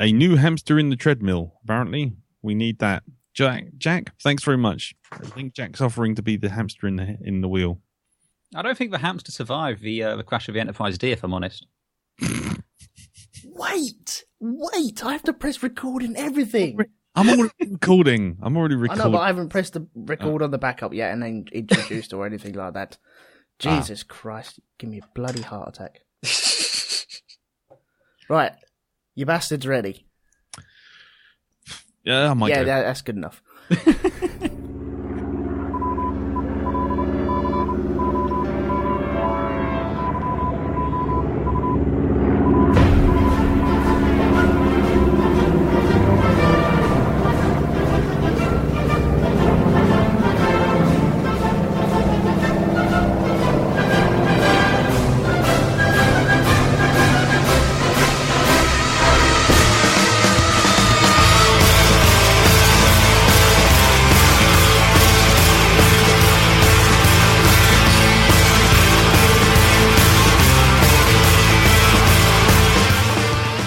A new hamster in the treadmill. Apparently, we need that. Jack, thanks very much. I think Jack's offering to be the hamster in the wheel. I don't think the hamster survived the crash of the Enterprise D, if I'm honest. Wait! I have to press record and everything. I'm already recording. I know, but I haven't pressed the record on the backup yet and then introduced or anything like that. Jesus Christ, give me a bloody heart attack. Right, you bastards ready? Yeah, I might go. That's good enough.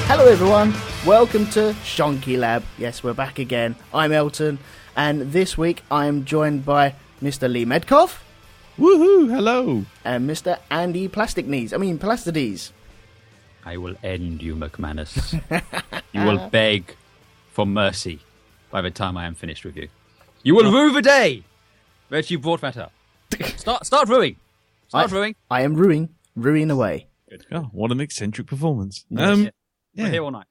Hello everyone, welcome to Shonky Lab. Yes, we're back again. I'm Elton, and this week I am joined by Mr. Lee Medcalf. Woohoo, hello. And Mr. Andy Poulastides. I will end you, McManus. You will beg for mercy by the time I am finished with you. You will rue the day that you brought that up. Start ruining. Ruining. I am ruining away. Good. Oh, what an eccentric performance. Yeah. We're here all night.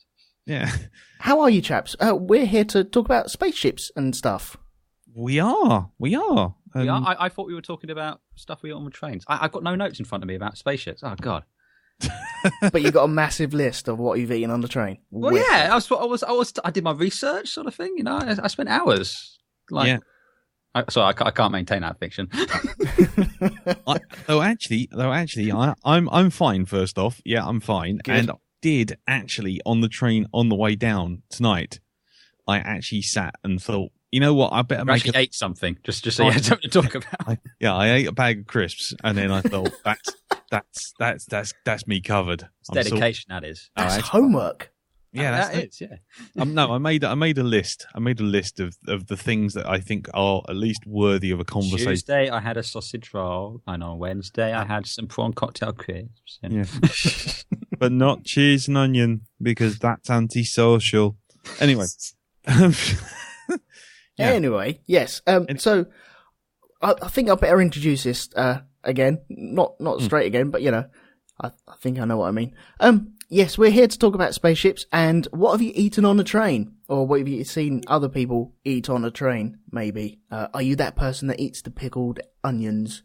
Yeah. How are you, chaps? We're here to talk about spaceships and stuff. We are. I thought we were talking about stuff we got on the trains. I've got no notes in front of me about spaceships. Oh, God. But you got a massive list of what you've eaten on the train. Well, yeah. I did my research sort of thing, you know. I spent hours. I can't maintain that fiction. I'm fine, first off. Yeah, I'm fine. Good. And did actually on the train on the way down tonight, I actually sat and thought, you know what, I better ate something just so you had something to talk about. I ate a bag of crisps and then I thought that's me covered. It's dedication, that is. That's homework. Yeah, that is. Yeah. No, I made a list. I made a list of the things that I think are at least worthy of a conversation. Tuesday I had a sausage roll, and on Wednesday I had some prawn cocktail crisps. Yeah. But not cheese and onion because that's antisocial. Anyway. Anyway, yes. So I think I better introduce this again. Not straight again, but you know, I think I know what I mean. Yes, we're here to talk about spaceships and what have you eaten on a train? Or what have you seen other people eat on a train, maybe? Are you that person that eats the pickled onions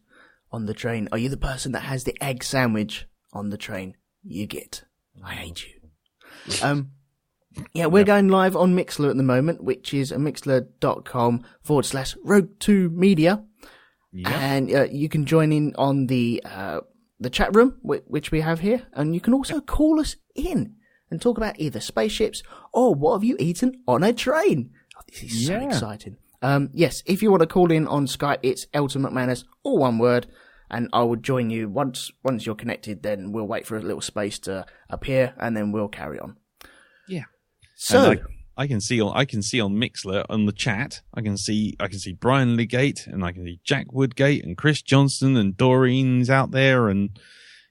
on the train? Are you the person that has the egg sandwich on the train? You get. I hate you. We're going live on Mixlr at the moment, which is mixlr.com/RogueTwoMedia. Yep. And you can join in on the chat room, which we have here, and you can also call us in and talk about either spaceships or what have you eaten on a train. Oh, this is so exciting. Yes, if you want to call in on Skype, it's eltonmcmanus, all one word, and I will join you once you're connected. Then we'll wait for a little space to appear, and then we'll carry on. Yeah. So I can see on Mixlr on the chat. I can see Brian Legate and I can see Jack Woodgate and Chris Johnson and Doreen's out there and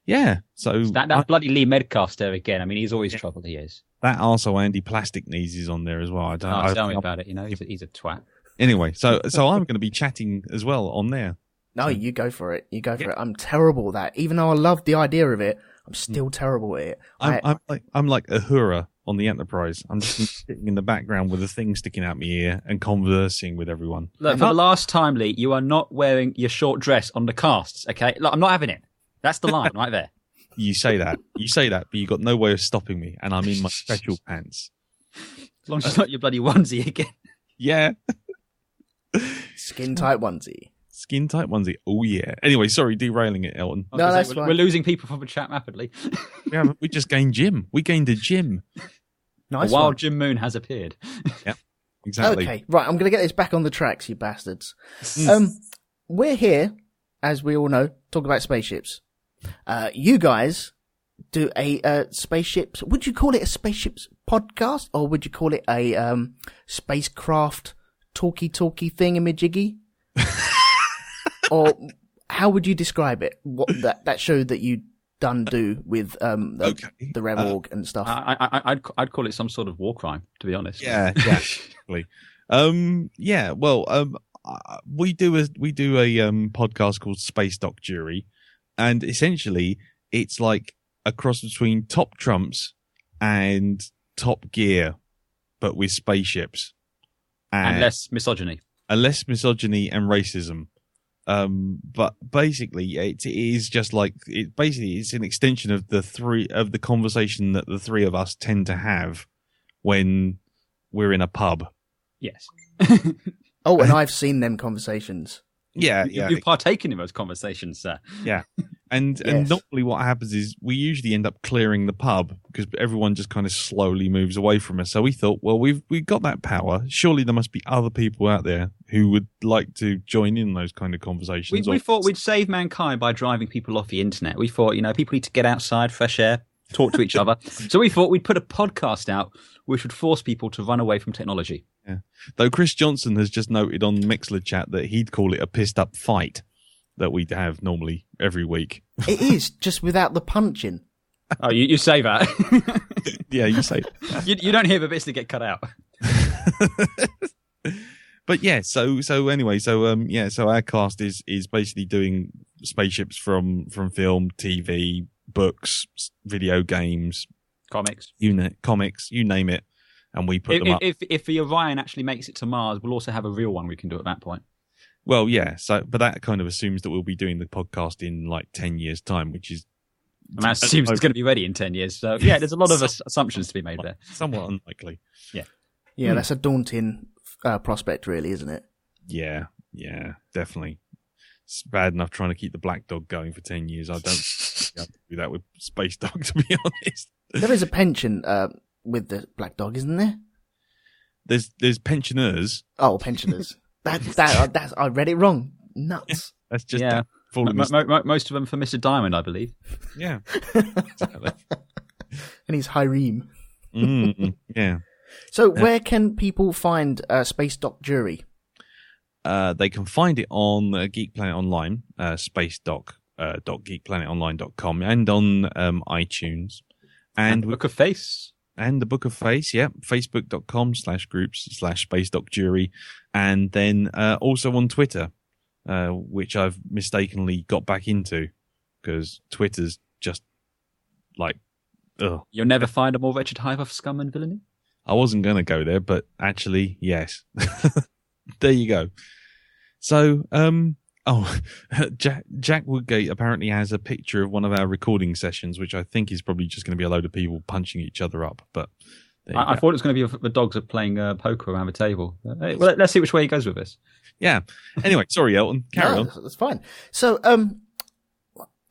yeah. So that bloody Lee Medcalf there again. I mean, he's always trouble. He is. That also Andy Plastic Knees is on there as well. Tell me about it. You know, he's a twat. Anyway, so I'm going to be chatting as well on there. No, you go for it. For it. I'm terrible at that. Even though I love the idea of it, I'm still terrible at it. I'm like Uhura on the Enterprise. I'm just sitting in the background with a thing sticking out my ear and conversing with everyone. Look, for the last time, Lee, you are not wearing your short dress on the casts, okay? Look, I'm not having it. That's the line right there. You say that, but you got no way of stopping me, and I'm in my special pants. As long as it's not your bloody onesie again. Yeah. Skin tight onesie. Oh, yeah. Anyway, sorry, derailing it, Elton. No, that's fine. We're losing people from the chat rapidly. We just gained Jim. We gained a Jim. Nice. A wild Jim Moon has appeared. Yeah, exactly. Okay, right. I'm going to get this back on the tracks, you bastards. We're here, as we all know, talk about spaceships. You guys do a spaceships. Would you call it a spaceships podcast, or would you call it a spacecraft talky thingamajiggy? Or how would you describe it? What that show that you do with the Rev Org and stuff? I'd call it some sort of war crime, to be honest. Yeah. We do a podcast called Space Doc Jury, and essentially it's like a cross between Top Trumps and Top Gear, but with spaceships and less misogyny and racism. But basically it is just like it's an extension of the conversation that the three of us tend to have when we're in a pub. Yes. Oh, and I've seen them conversations. Yeah. You've partaken in those conversations, sir. Yeah. And normally what happens is we usually end up clearing the pub because everyone just kind of slowly moves away from us. So we thought, well, we've got that power. Surely there must be other people out there who would like to join in those kind of conversations. We thought we'd save mankind by driving people off the internet. We thought, people need to get outside, fresh air, talk to each other. So we thought we'd put a podcast out which would force people to run away from technology. Yeah. Though Chris Johnson has just noted on Mixler chat that he'd call it a pissed up fight that we have normally every week. It is, just without the punching. Oh, you say that. Yeah, you say that. You don't hear the bits that get cut out. But yeah, so our cast is basically doing spaceships from film, TV, books, video games, comics, you name it, and we put them up. If the Orion actually makes it to Mars, we'll also have a real one we can do at that point. Well, yeah. So, but that kind of assumes that we'll be doing the podcast in like 10 years' time, which is. And that assumes it's going to be ready in 10 years. So, yeah, there's a lot of assumptions to be made there. Somewhat unlikely. Yeah. Yeah, that's a daunting prospect, really, isn't it? Yeah, definitely. It's bad enough trying to keep the Black Dog going for 10 years. I don't think I can do that with Space Dog, to be honest. There is a pension with the Black Dog, isn't there? There's pensioners. Oh, pensioners. That's I read it wrong. Nuts. That's just most of them for Mr. Diamond, I believe. Yeah. Exactly. And he's Hyreem. Yeah. So where can people find Space Doc Jury? They can find it on Geek Planet Online, spacedoc.geekplanetonline.com, and on iTunes. And Book of Face. And the Book of Face, yeah, facebook.com/groups/spacedocjury, and then also on Twitter, which I've mistakenly got back into because Twitter's just like, ugh. You'll never find a more wretched hive of scum and villainy? I wasn't going to go there, but actually, yes. There you go. So, Jack Woodgate apparently has a picture of one of our recording sessions, which I think is probably just going to be a load of people punching each other up. But I thought it was going to be the dogs are playing poker around the table. Well, let's see which way he goes with this. Yeah. Anyway, sorry, Elton. Carry on. That's fine. So,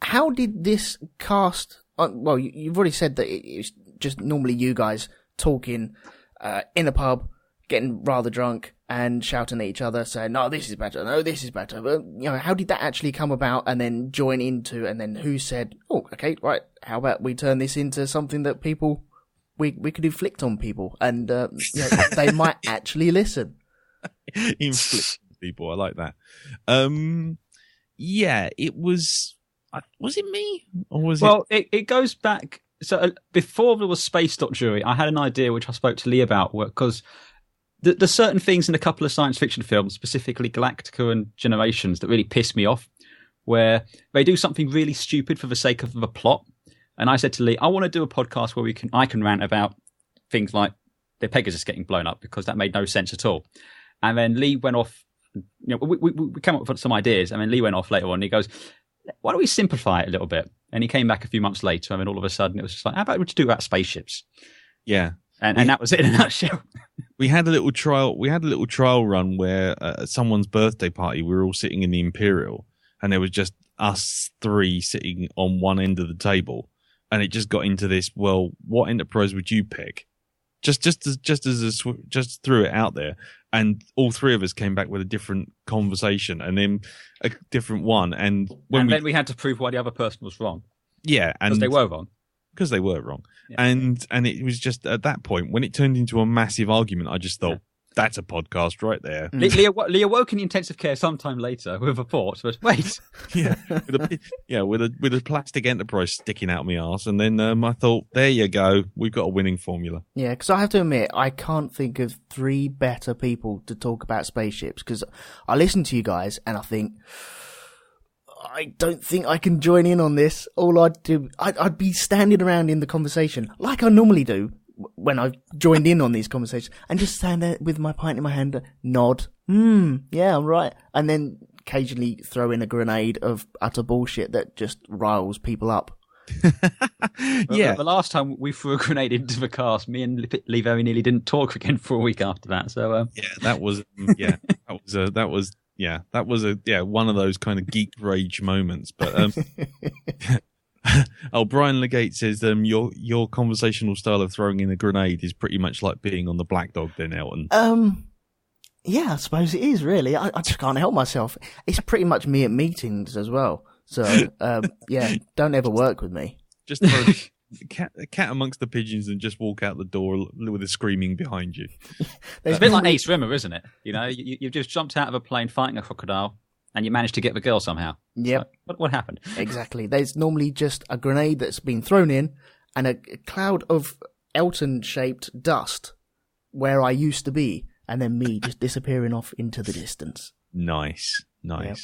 how did this cast? Well, you've already said that it's just normally you guys talking in a pub, getting rather drunk and shouting at each other, saying, no, this is better, no, this is better. But, how did that actually come about and then join into, and then who said, oh, okay, right, how about we turn this into something that people, we could inflict on people and, they might actually listen. Inflict people, I like that. Yeah, it was it me? Or was it goes back. So before there was Space Doc Jury, I had an idea which I spoke to Lee about, because there's certain things in a couple of science fiction films, specifically Galactica and Generations, that really piss me off, where they do something really stupid for the sake of the plot. And I said to Lee, I want to do a podcast where I can rant about things like the Pegasus getting blown up, because that made no sense at all. And then Lee went off. We came up with some ideas, and then Lee went off later on. And he goes, why don't we simplify it a little bit? And he came back a few months later, and then all of a sudden it was just like, how about we just do about spaceships? Yeah. And that was it in a nutshell. We had a little trial run where at someone's birthday party, we were all sitting in the Imperial, and there was just us three sitting on one end of the table. And it just got into this, well, what Enterprise would you pick? Just threw it out there. And all three of us came back with a different conversation, and then a different one. And then we had to prove why the other person was wrong. Yeah. Because they were wrong. because they were wrong. Yeah. And it was just at that point when it turned into a massive argument, I just thought, that's a podcast right there. Leah woke in intensive care sometime later with a thought, but wait. with a plastic enterprise sticking out my arse, and then I thought, there you go, we've got a winning formula. Yeah, because I have to admit, I can't think of 3 better people to talk about spaceships, because I listen to you guys and I think, I don't think I can join in on this. All I'd do, I'd be standing around in the conversation like I normally do when I've joined in on these conversations, and just stand there with my pint in my hand, nod, yeah, I'm right, and then occasionally throw in a grenade of utter bullshit that just riles people up. The last time we threw a grenade into the cast, me and Lee very nearly didn't talk again for a week after that. So that was one of those kind of geek rage moments. But Brian Legate says your conversational style of throwing in a grenade is pretty much like being on the Black Dog then, Elton. Yeah, I suppose it is really. I just can't help myself. It's pretty much me at meetings as well. So don't ever work with me. Just throw a cat amongst the pigeons and just walk out the door with a screaming behind you. It's a bit like Ace Rimmer, isn't it? You know, you've just jumped out of a plane fighting a crocodile, and you managed to get the girl somehow. Yep. So, what happened? Exactly. There's normally just a grenade that's been thrown in and a cloud of Elton-shaped dust where I used to be, and then me just disappearing off into the distance. Nice. Yep.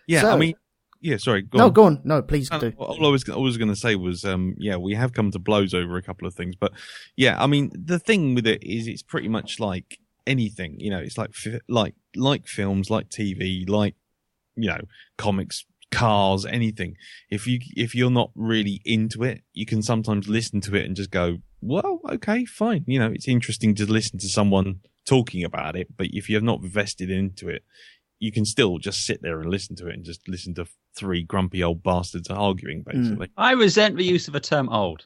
Yeah, so, I mean... Yeah, sorry. Go on. No, please do. All I was going to say was, we have come to blows over a couple of things, but yeah, I mean, the thing with it is, it's pretty much like anything. You know, it's like films, like TV, like comics, cars, anything. If you're not really into it, you can sometimes listen to it and just go, well, okay, fine. You know, it's interesting to listen to someone talking about it, but if you're not vested into it, you can still just sit there and listen to it and just listen to 3 grumpy old bastards arguing, basically. I resent the use of the term old.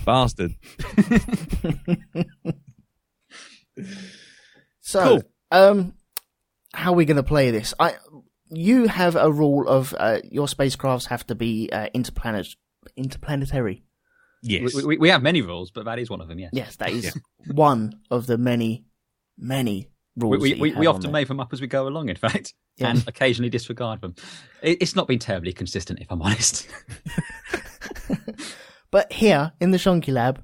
Bastard. So, cool. How are we going to play this? You have a rule of your spacecrafts have to be interplanetary. Yes. We have many rules, but that is one of them, yes. Yes, that is one of the many rules. We often make them up as we go along, in fact, and occasionally disregard them. It's not been terribly consistent, if I'm honest. But here in the Shonky Lab,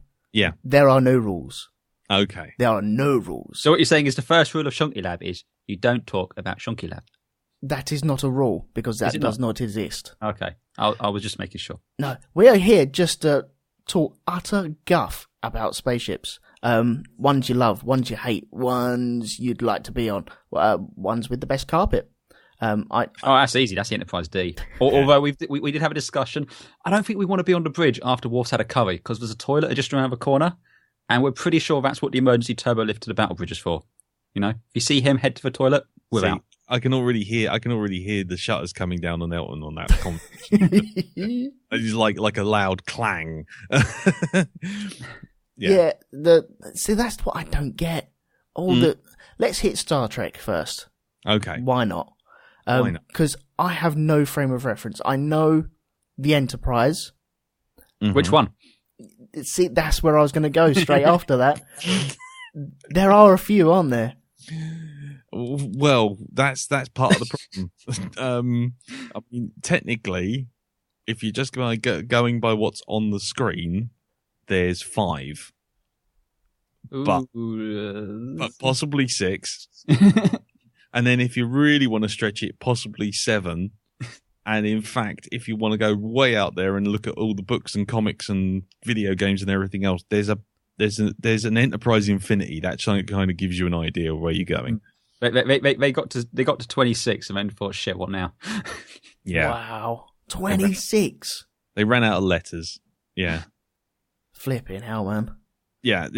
there are no rules. Okay. There are no rules. So what you're saying is the first rule of Shonky Lab is you don't talk about Shonky Lab. That is not a rule, because that does not exist. Okay. I was just making sure. No, we are here just to talk utter guff about spaceships. Ones you love, ones you hate, ones you'd like to be on, ones with the best carpet. That's easy. That's the Enterprise D. Although we did have a discussion. I don't think we want to be on the bridge after Worf's had a curry, because there's a toilet just around the corner, and we're pretty sure that's what the emergency turbo lift to the battle bridge is for. You know, if you see him head to the toilet, we're out. I can already hear the shutters coming down on Elton on that conversation. It's like a loud clang. Yeah. See, that's what I don't get. Let's hit Star Trek first. Okay. Why not? Because I have no frame of reference. I know the Enterprise. Mm-hmm. Which one? See, that's where I was going to go straight after that. There are a few, aren't there? Well, that's part of the problem. I mean, technically, if you're just going by what's on the screen, there's 5, but possibly 6. And then if you really want to stretch it, possibly 7. And in fact, if you want to go way out there and look at all the books and comics and video games and everything else, there's an Enterprise Infinity that kind of gives you an idea of where you're going. They got to 26 and then thought, shit, what now? Yeah. Wow. 26. They ran out of letters. Yeah. Flipping hell, man. Yeah.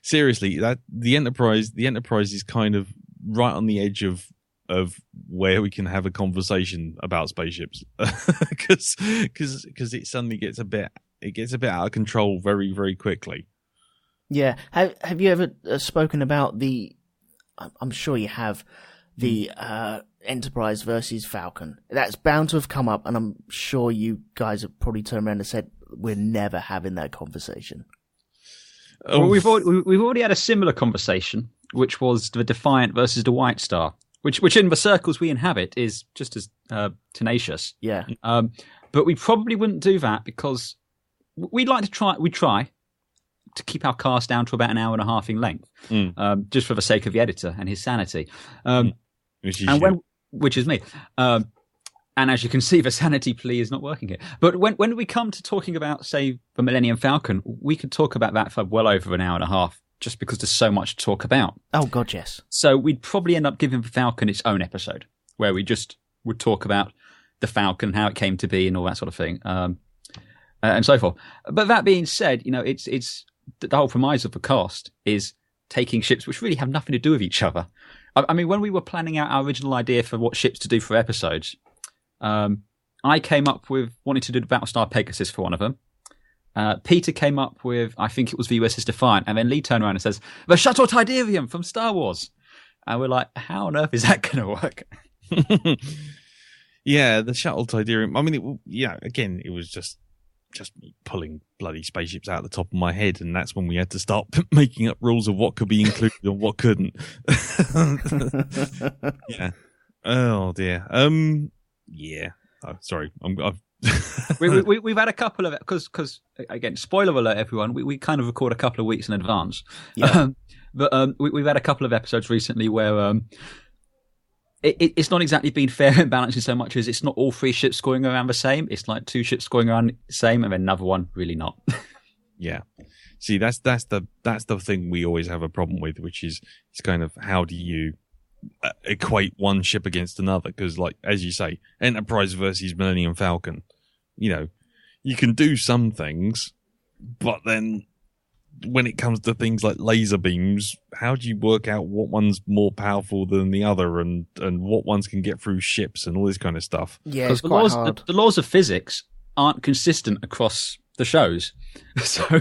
Seriously, the Enterprise is kind of right on the edge of where we can have a conversation about spaceships, because it suddenly gets a bit out of control very, very quickly. Yeah. Have you ever spoken about I'm sure you have, the Enterprise versus Falcon? That's bound to have come up, and I'm sure you guys have probably turned around and said, we're never having that conversation. Well, we've already had a similar conversation, which was the Defiant versus the White Star, which in the circles we inhabit is just as tenacious. Yeah. But we probably wouldn't do that because we try to keep our cast down to about an hour and a half in length, just for the sake of the editor and his sanity. Which is me. And as you can see, the sanity plea is not working here. But when we come to talking about, say, the Millennium Falcon, we could talk about that for well over an hour and a half, just because there's so much to talk about. Oh, God, yes. So we'd probably end up giving the Falcon its own episode, where we just would talk about the Falcon, how it came to be, and all that sort of thing, and so forth. But that being said, it's the whole premise of the cast is taking ships which really have nothing to do with each other. I mean, when we were planning out our original idea for what ships to do for episodes, I came up with wanting to do the Battlestar Pegasus for one of them. Peter came up with, I think it was the USS Defiant, and then Lee turned around and says, the Shuttle Tidarium from Star Wars. And we're like, how on earth is that going to work? Yeah, the Shuttle Tidarium. I mean, again, it was just me pulling bloody spaceships out of the top of my head, and that's when we had to start making up rules of what could be included and what couldn't. Yeah. Oh dear. Yeah. Oh, sorry. We've had a couple of, because again, spoiler alert, everyone. We kind of record a couple of weeks in advance. Yeah. But we've had a couple of episodes recently where it's not exactly been fair and balancing so much as it's not all three ships scoring around the same. It's like two ships scoring around the same, and then another one really not. Yeah. See, that's the thing we always have a problem with, which is it's kind of how do you equate one ship against another? Because, like as you say, Enterprise versus Millennium Falcon, you can do some things, but then when it comes to things like laser beams, how do you work out what one's more powerful than the other, and what ones can get through ships and all this kind of stuff? Yeah, it's quite hard. The laws of physics aren't consistent across the shows. So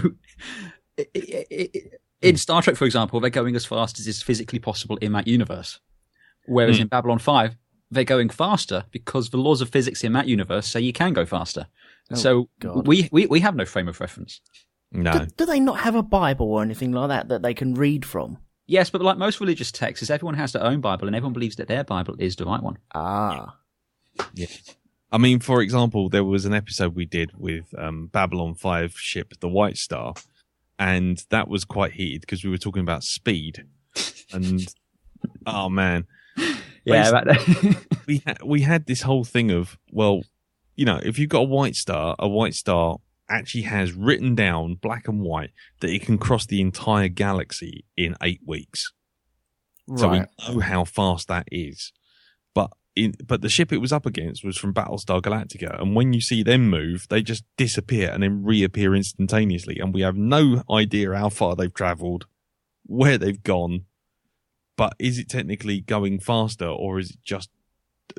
in Star Trek, for example, they're going as fast as is physically possible in that universe. Whereas in Babylon 5, they're going faster because the laws of physics in that universe say you can go faster. Oh, so God. we have no frame of reference. No. Do they not have a Bible or anything like that they can read from? Yes, but like most religious texts, everyone has their own Bible and everyone believes that their Bible is the right one. Ah. Yeah. I mean, for example, there was an episode we did with Babylon 5 ship, the White Star, and that was quite heated because we were talking about speed. And, oh man. Yeah, we had this whole thing of, well, if you've got a White Star actually has written down black and white that it can cross the entire galaxy in 8 weeks. Right. So we know how fast that is. But the ship it was up against was from Battlestar Galactica, and when you see them move, they just disappear and then reappear instantaneously, and we have no idea how far they've travelled, where they've gone. But is it technically going faster, or is it just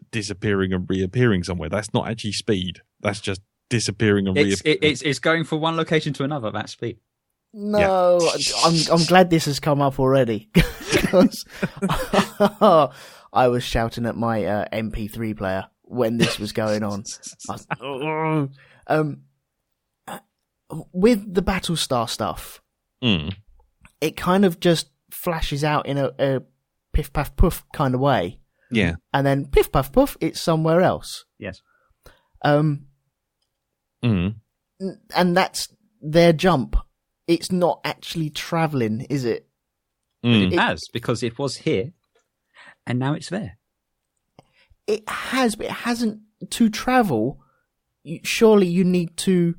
disappearing and reappearing somewhere? That's not actually speed. That's just disappearing and reappearing. It's going from one location to another at that speed. No, yeah. I'm glad this has come up already. Because I was shouting at my MP3 player when this was going on. With the Battlestar stuff, it kind of just flashes out in a piff paff puff kind of way. Yeah. And then piff paff puff, it's somewhere else. Yes. And that's their jump. It's not actually travelling, is it? It has, because it was here, and now it's there. It has, but it hasn't. To travel, surely you need to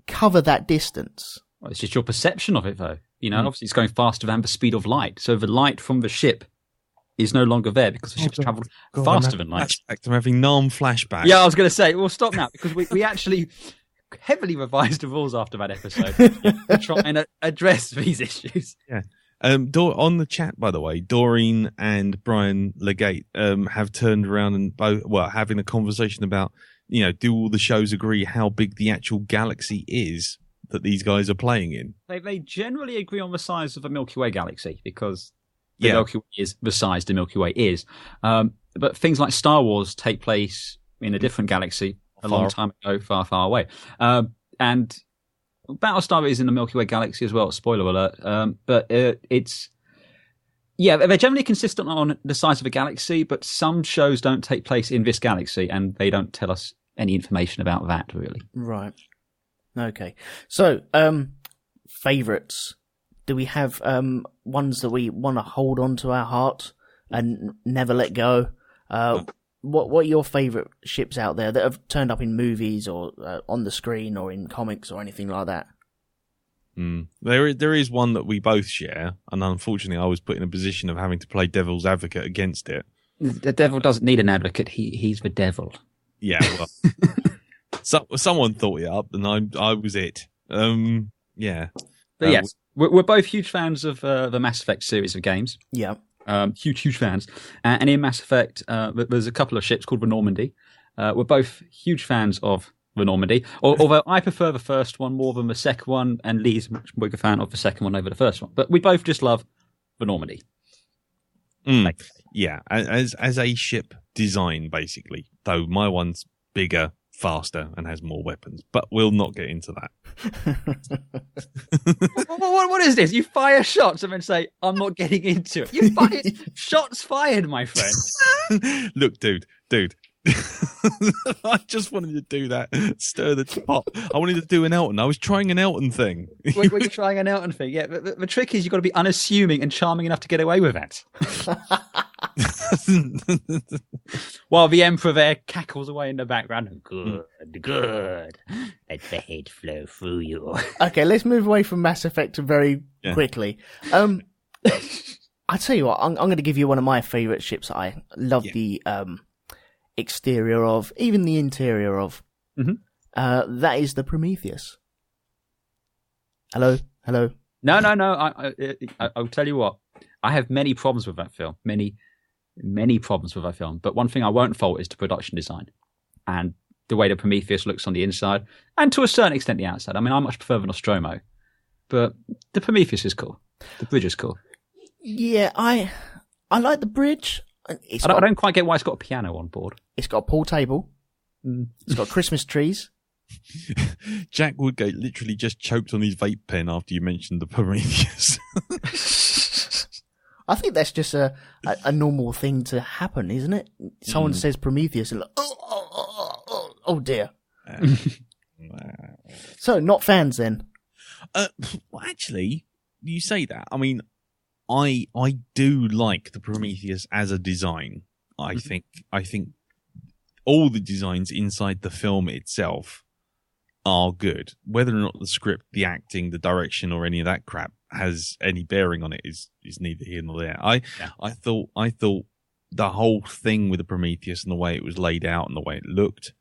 cover that distance. Well, it's just your perception of it, though. Obviously it's going faster than the speed of light. So the light from the ship is no longer there because the ship's travelled faster than light. I'm having flashbacks. Yeah, I was going to say, we'll stop now, because we actually heavily revised the rules after that episode to try and address these issues. Yeah. On the chat, by the way, Doreen and Brian Legate have turned around and having a conversation about, do all the shows agree how big the actual galaxy is that these guys are playing in? They generally agree on the size of the Milky Way galaxy, because the Milky Way is the size the Milky Way is. But things like Star Wars take place in a different galaxy a long time ago, far, far away. and Battlestar is in the Milky Way galaxy as well. Spoiler alert. But it's they're generally consistent on the size of a galaxy, but some shows don't take place in this galaxy, and they don't tell us any information about that really. Right. Okay. So, favourites. Do we have ones that we want to hold on to our heart and never let go? What are your favourite ships out there that have turned up in movies or on the screen or in comics or anything like that? There is one that we both share, and unfortunately I was put in a position of having to play devil's advocate against it. The devil doesn't need an advocate. He's the devil. Yeah, well, someone thought it up, and I was it. Yeah. But yes, we're both huge fans of the Mass Effect series of games. Yeah. Huge fans. And in Mass Effect, there's a couple of ships called the Normandy. We're both huge fans of the Normandy, although I prefer the first one more than the second one, and Lee's much bigger fan of the second one over the first one. But we both just love the Normandy. Yeah, as a ship design, basically. Though my one's bigger, faster, and has more weapons. But we'll not get into that. What is this? You fire shots and then say, I'm not getting into it. You fire shots fired, my friend. Look, dude. I just wanted to do that, stir the pot. I wanted to do an Elton. I was trying an Elton thing. Were you trying an Elton thing? Yeah, the trick is you've got to be unassuming and charming enough to get away with it. While the Emperor there cackles away in the background. Good. Let the head flow through you. Okay, let's move away from Mass Effect very quickly. I tell you what, I'm going to give you one of my favourite ships. I love the exterior of, even the interior of. That is the Prometheus. Hello. No. I'll tell you what. I have many problems with that film. Many problems with that film. But one thing I won't fault is the production design and the way the Prometheus looks on the inside, and to a certain extent the outside. I mean, I much prefer the Nostromo, but the Prometheus is cool. The bridge is cool. Yeah, I like the bridge. I don't quite get why it's got a piano on board. It's got a pool table. It's got Christmas trees. Jack Woodgate literally just choked on his vape pen after you mentioned the Prometheus. I think that's just a normal thing to happen, isn't it? Someone says Prometheus and like, oh dear. So, not fans then? Well, actually, you say that. I mean, I do like the Prometheus as a design. I think all the designs inside the film itself are good. Whether or not the script, the acting, the direction, or any of that crap has any bearing on it is neither here nor there. I thought the whole thing with the Prometheus and the way it was laid out and the way it looked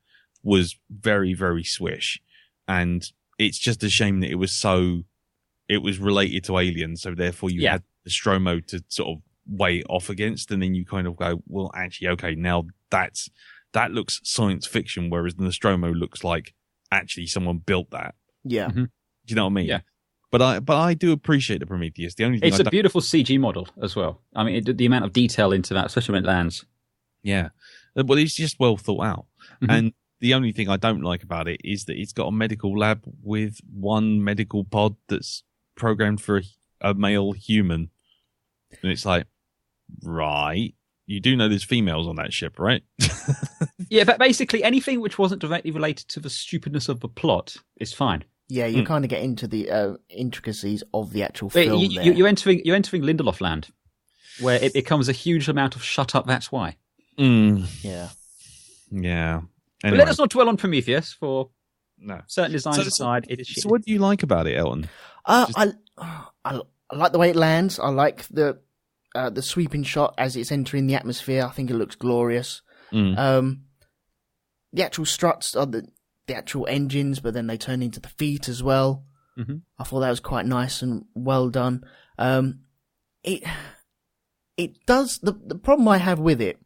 was very, very swish. And it's just a shame that it was related to aliens, so therefore you had the Nostromo to sort of weigh it off against, and then you kind of go, well, actually, okay, now that looks science fiction, whereas the Nostromo looks like actually someone built that. Yeah. Do you know what I mean? Yeah. But I do appreciate the Prometheus. The only thing it's a beautiful CG model as well. I mean, the amount of detail into that, especially when it lands. Yeah. Well, it's just well thought out. And the only thing I don't like about it is that it's got a medical lab with one medical pod that's programmed for a male human. And it's like, right. You do know there's females on that ship, right? Yeah, but basically anything which wasn't directly related to the stupidness of the plot is fine. Yeah, you kind of get into the intricacies of the actual film. You're entering Lindelof land, where it becomes a huge amount of shut up. That's why. Yeah. Anyway. But let us not dwell on Prometheus for certain designs aside. It is shit. So, what do you like about it, Elton? I like the way it lands. I like the sweeping shot as it's entering the atmosphere. I think it looks glorious. The actual struts are the actual engines, but then they turn into the feet as well. I thought that was quite nice and well done. It does the problem I have with it,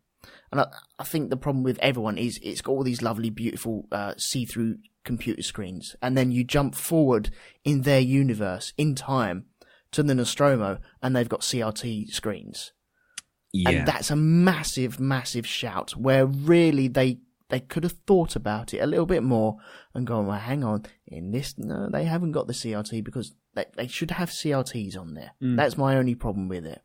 and I think the problem with everyone is it's got all these lovely, beautiful see-through computer screens, and then you jump forward in their universe in time to the Nostromo, and they've got CRT screens. Yeah. And that's a massive, massive shout, where really they they could have thought about it a little bit more and gone, well, hang on, in this, no, they haven't got the CRT because they should have CRTs on there. That's my only problem with it.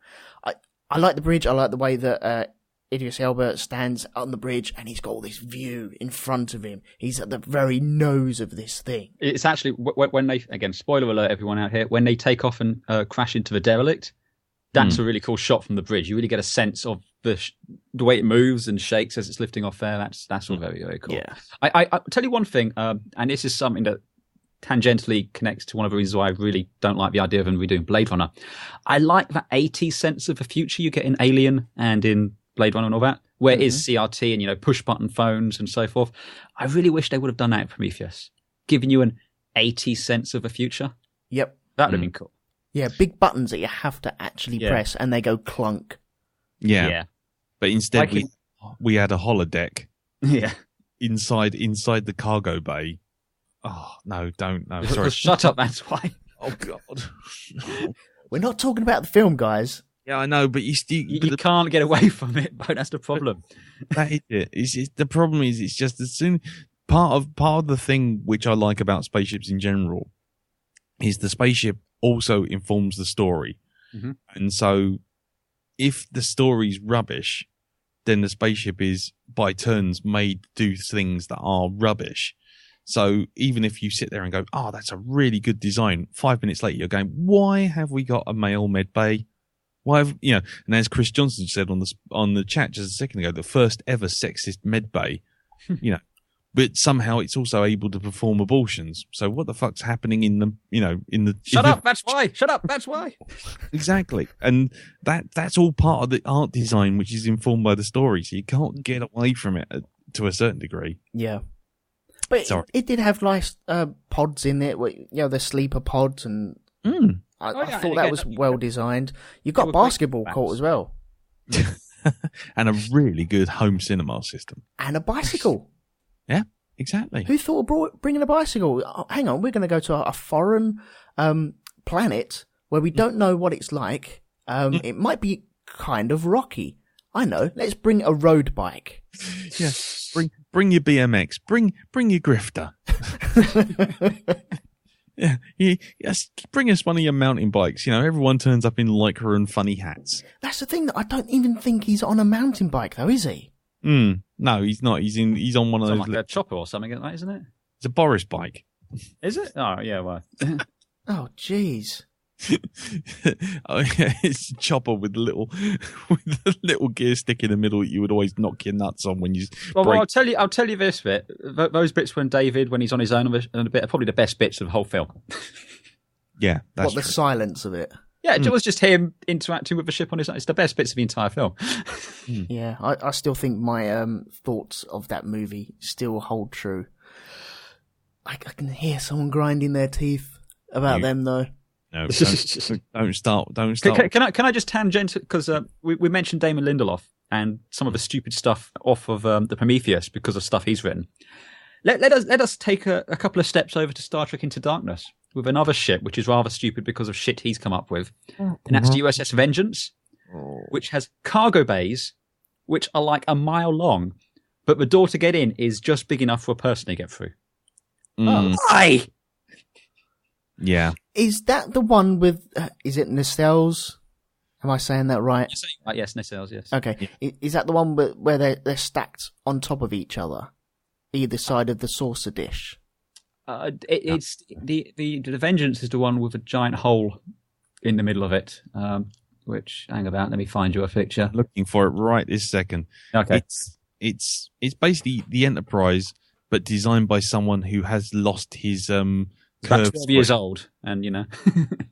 I like the bridge. I like the way that Idris Elba stands on the bridge and he's got all this view in front of him. He's at the very nose of this thing. It's actually, when they, again, spoiler alert, everyone out here, when they take off and crash into the derelict, that's a really cool shot from the bridge. You really get a sense of the way it moves and shakes as it's lifting off there. That's all very, very cool. Yeah. I'll tell you one thing, and this is something that tangentially connects to one of the reasons why I really don't like the idea of them redoing Blade Runner. I like that 80s sense of the future you get in Alien and in Blade Runner and all that, where it is CRT and, push button phones and so forth. I really wish they would have done that in Prometheus, giving you an 80s sense of the future. Yep. That would have been cool. Yeah, big buttons that you have to actually press and they go clunk. Yeah. But instead we had a holodeck. Yeah. Inside the cargo bay. Oh, no, don't. No, sorry. Shut up, that's why. Oh, God. We're not talking about the film, guys. Yeah, I know, but you can't get away from it, Bo. That's the problem. That is it. The problem is, it's just as soon part of the thing which I like about spaceships in general is the spaceship also informs the story, and so if the story's rubbish, then the spaceship is by turns made to do things that are rubbish. So even if you sit there and go, "Oh, that's a really good design," 5 minutes later you're going, "Why have we got a male med bay? Why have And as Chris Johnson said on the chat just a second ago, the first ever sexist med bay, but somehow it's also able to perform abortions. So what the fuck's happening in the Shut up, that's why. Shut up, that's why. Exactly. And that's all part of the art design, which is informed by the story. So you can't get away from it to a certain degree. Yeah. But it did have nice pods in it, the sleeper pods, and I thought that was well designed. You've got basketball court as well. And a really good home cinema system. And a bicycle. Yeah, exactly. Who thought of bringing a bicycle? Oh, hang on, we're going to go to a foreign planet where we don't know what it's like. It might be kind of rocky. I know. Let's bring a road bike. Yeah, bring your BMX. Bring your grifter. Yeah, yes. Bring us one of your mountain bikes. Everyone turns up in lycra and funny hats. That's the thing. That I don't even think he's on a mountain bike, though, is he? No, he's not. He's on one of those. Like a chopper or something like that, isn't it? It's a Boris bike. Is it? Oh, yeah. Well. Oh, jeez. Oh yeah, it's a chopper with a little gear stick in the middle that you would always knock your nuts on when you. Well, I'll tell you this bit. Those bits when he's on his own are probably the best bits of the whole film. Yeah, that's the silence of it. Yeah, it was just him interacting with the ship on his own. It's the best bits of the entire film. Yeah, I still think my thoughts of that movie still hold true. I can hear someone grinding their teeth about them, though. No, don't start. Can I just tangent, because we mentioned Damon Lindelof and some of the stupid stuff off of the Prometheus because of stuff he's written. Let us take a couple of steps over to Star Trek Into Darkness with another ship which is rather stupid because of shit he's come up with, and that's the USS Vengeance, which has cargo bays which are like a mile long, but the door to get in is just big enough for a person to get through. Why? Yeah. Is that the one with, is it nacelles? Am I saying that right? Yes, nacelles, yes. Okay. Yeah. Is that the one where they're stacked on top of each other, either side of the saucer dish? It's the Vengeance is the one with a giant hole in the middle of it, which, hang about, let me find you a picture. Looking for it right this second. Okay. It's basically the Enterprise, but designed by someone who has lost his about 12 years old, and yeah,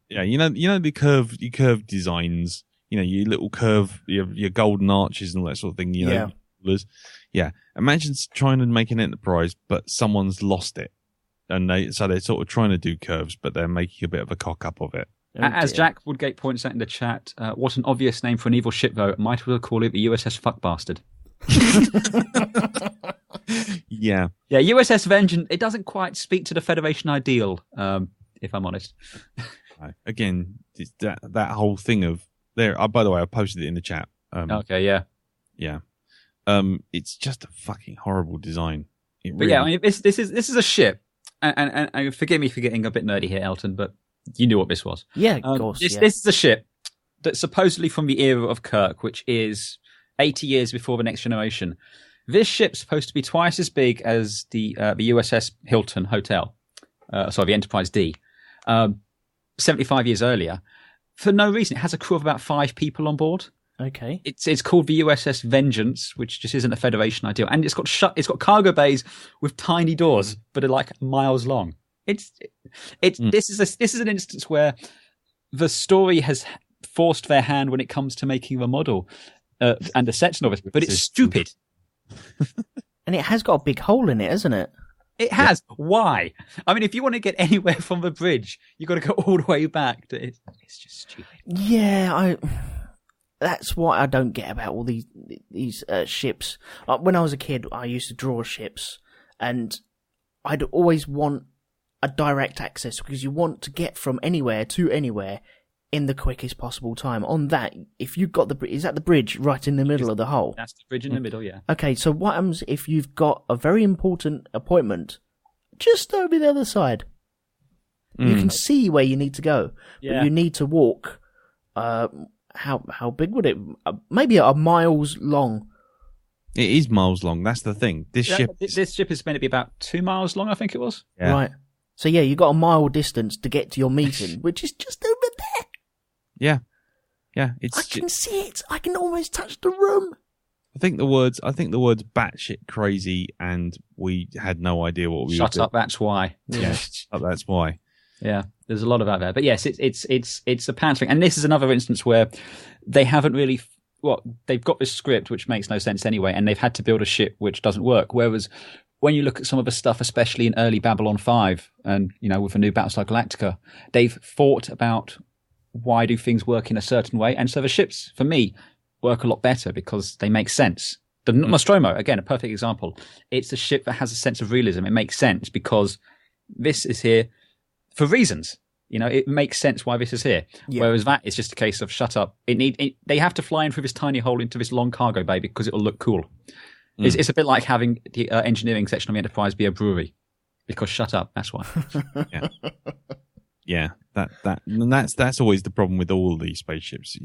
the curved designs, your little curve, your golden arches and all that sort of thing. Yeah. Imagine trying to make an Enterprise, but someone's lost it, and they're sort of trying to do curves, but they're making a bit of a cock up of it. As Jack Woodgate points out in the chat, what an obvious name for an evil ship, though. Might as well call it the USS Fuckbastard. Yeah, USS Vengeance, it doesn't quite speak to the Federation ideal, if I'm honest. Again, it's that whole thing of there. By the way, I posted it in the chat. Okay, yeah. It's just a fucking horrible design. But yeah, I mean, this is a ship, and forgive me for getting a bit nerdy here, Elton, but you knew what this was. Yeah, of course. This is a ship that's supposedly from the era of Kirk, which is 80 years before the Next Generation. This ship's supposed to be twice as big as the USS Hilton Hotel, the Enterprise D, 75 years earlier. For no reason, it has a crew of about 5 people on board. Okay. It's called the USS Vengeance, which just isn't a Federation ideal, and it's got cargo bays with tiny doors, but are like miles long. This is an instance where the story has forced their hand when it comes to making the model and the sets and all this, but it's stupid. And it has got a big hole in it, hasn't it? It has. Yeah. Why? I mean, if you want to get anywhere from the bridge, you've got to go all the way back. It's just stupid. Yeah, that's what I don't get about all these ships. When I was a kid, I used to draw ships, and I'd always want a direct access because you want to get from anywhere to anywhere in the quickest possible time. On that, if you've got is that the bridge right in the middle of the hole? That's the bridge in the middle, yeah. Okay, so what happens if you've got a very important appointment just over the other side? You can see where you need to go, but you need to walk. How big would it? Maybe a miles long. It is miles long. That's the thing. This ship is meant to be about 2 miles long, I think it was. Yeah. Right. So yeah, you got a mile distance to get to your meeting, which is just over there. Yeah. Yeah. I can see it. I can almost touch the room. I think the words batshit crazy, and we had no idea what we were doing. Shut up, that's why. Yeah, shut up, that's why. Yeah, there's a lot of that there. But yes, it's a pants thing. And this is another instance where they haven't really, they've got this script which makes no sense anyway, and they've had to build a ship which doesn't work. Whereas when you look at some of the stuff, especially in early Babylon 5 and, with the new Battlestar Galactica, they've thought about why do things work in a certain way. And so the ships, for me, work a lot better because they make sense. The Nostromo, again, a perfect example. It's a ship that has a sense of realism. It makes sense because this is here for reasons. It makes sense why this is here. Yeah. Whereas that is just a case of shut up. They have to fly in through this tiny hole into this long cargo bay because it'll look cool. It's a bit like having the engineering section of the Enterprise be a brewery because shut up. That's why. Yeah. That's always the problem with all of these spaceships.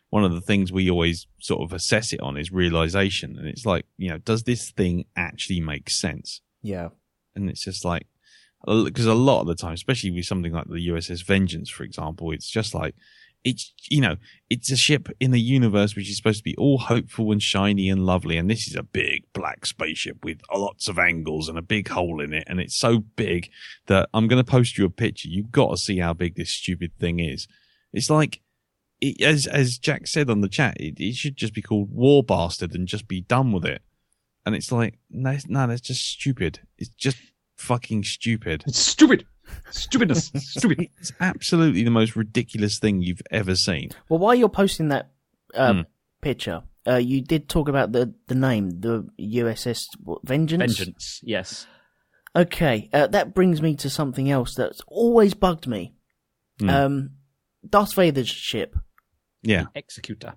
One of the things we always sort of assess it on is realization, and it's like, does this thing actually make sense? Yeah. And it's just like, because a lot of the time, especially with something like the USS Vengeance, for example, it's just like, it's a ship in the universe which is supposed to be all hopeful and shiny and lovely, and this is a big black spaceship with lots of angles and a big hole in it, and it's so big that I'm going to post you a picture. You've got to see how big this stupid thing is. It's like, as Jack said on the chat, it should just be called War Bastard and just be done with it. And it's like, no, that's just stupid. It's just fucking stupid. It's stupid. Stupidness. Stupid. It's absolutely the most ridiculous thing you've ever seen. Well, while you're posting that picture, you did talk about the name, the USS Vengeance? Vengeance, yes. Okay, that brings me to something else that's always bugged me. Darth Vader's ship. Yeah. The Executor.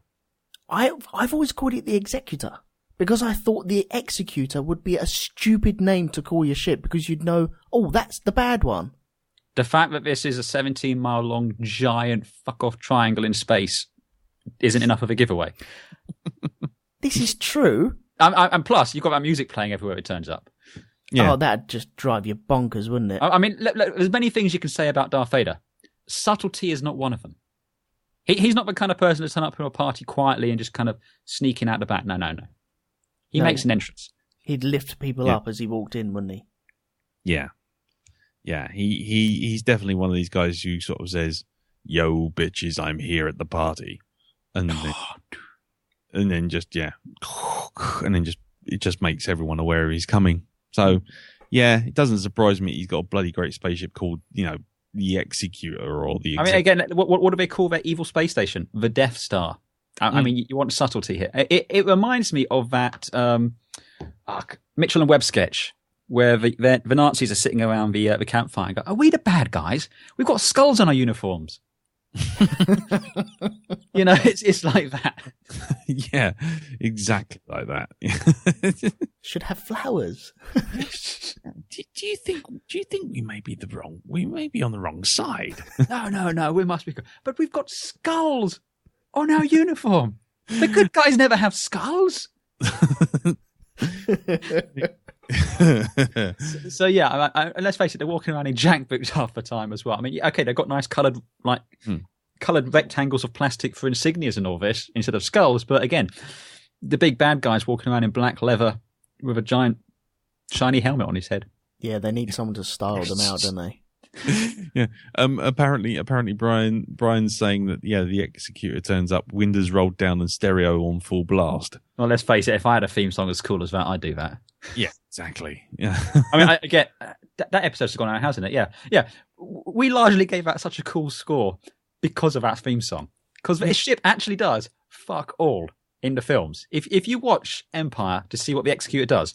I've always called it the Executor. Because I thought the Executor would be a stupid name to call your ship because you'd know, that's the bad one. The fact that this is a 17-mile long giant fuck-off triangle in space isn't enough of a giveaway. This is true. And plus, you've got that music playing everywhere it turns up. Yeah. Oh, that'd just drive you bonkers, wouldn't it? I mean, there's many things you can say about Darth Vader. Subtlety is not one of them. He's not the kind of person to turn up to a party quietly and just kind of sneaking out the back. No. He makes an entrance. He'd lift people up as he walked in, wouldn't he? Yeah. Yeah, he's definitely one of these guys who sort of says, "Yo, bitches, I'm here at the party," and then just it just makes everyone aware he's coming. So, yeah, it doesn't surprise me he's got a bloody great spaceship called, the Executor or the. I mean, again, what do they call their evil space station? The Death Star. I mean, you want subtlety here. It reminds me of that Mitchell and Webb sketch where the Nazis are sitting around the campfire and go, "Are we the bad guys? We've got skulls on our uniforms." It's like that. Yeah, exactly like that. Should have flowers. Do you think we may be on the wrong side? No, we must be good. But we've got skulls on our uniform. The good guys never have skulls. So yeah, let's face it, they're walking around in jank boots half the time as well. I mean, okay, they've got nice coloured coloured rectangles of plastic for insignias and all this instead of skulls, but again, the big bad guy's walking around in black leather with a giant shiny helmet on his head. Yeah, they need someone to style them out, don't they? Yeah. Apparently, Brian's saying that the executor turns up, windows rolled down, and stereo on full blast. Well, let's face it. If I had a theme song as cool as that, I'd do that. Yeah, exactly. Yeah. I mean, I get that episode's gone out, hasn't it? Yeah. We largely gave that such a cool score because of that theme song. Because the ship actually does fuck all in the films. If you watch Empire to see what the executor does,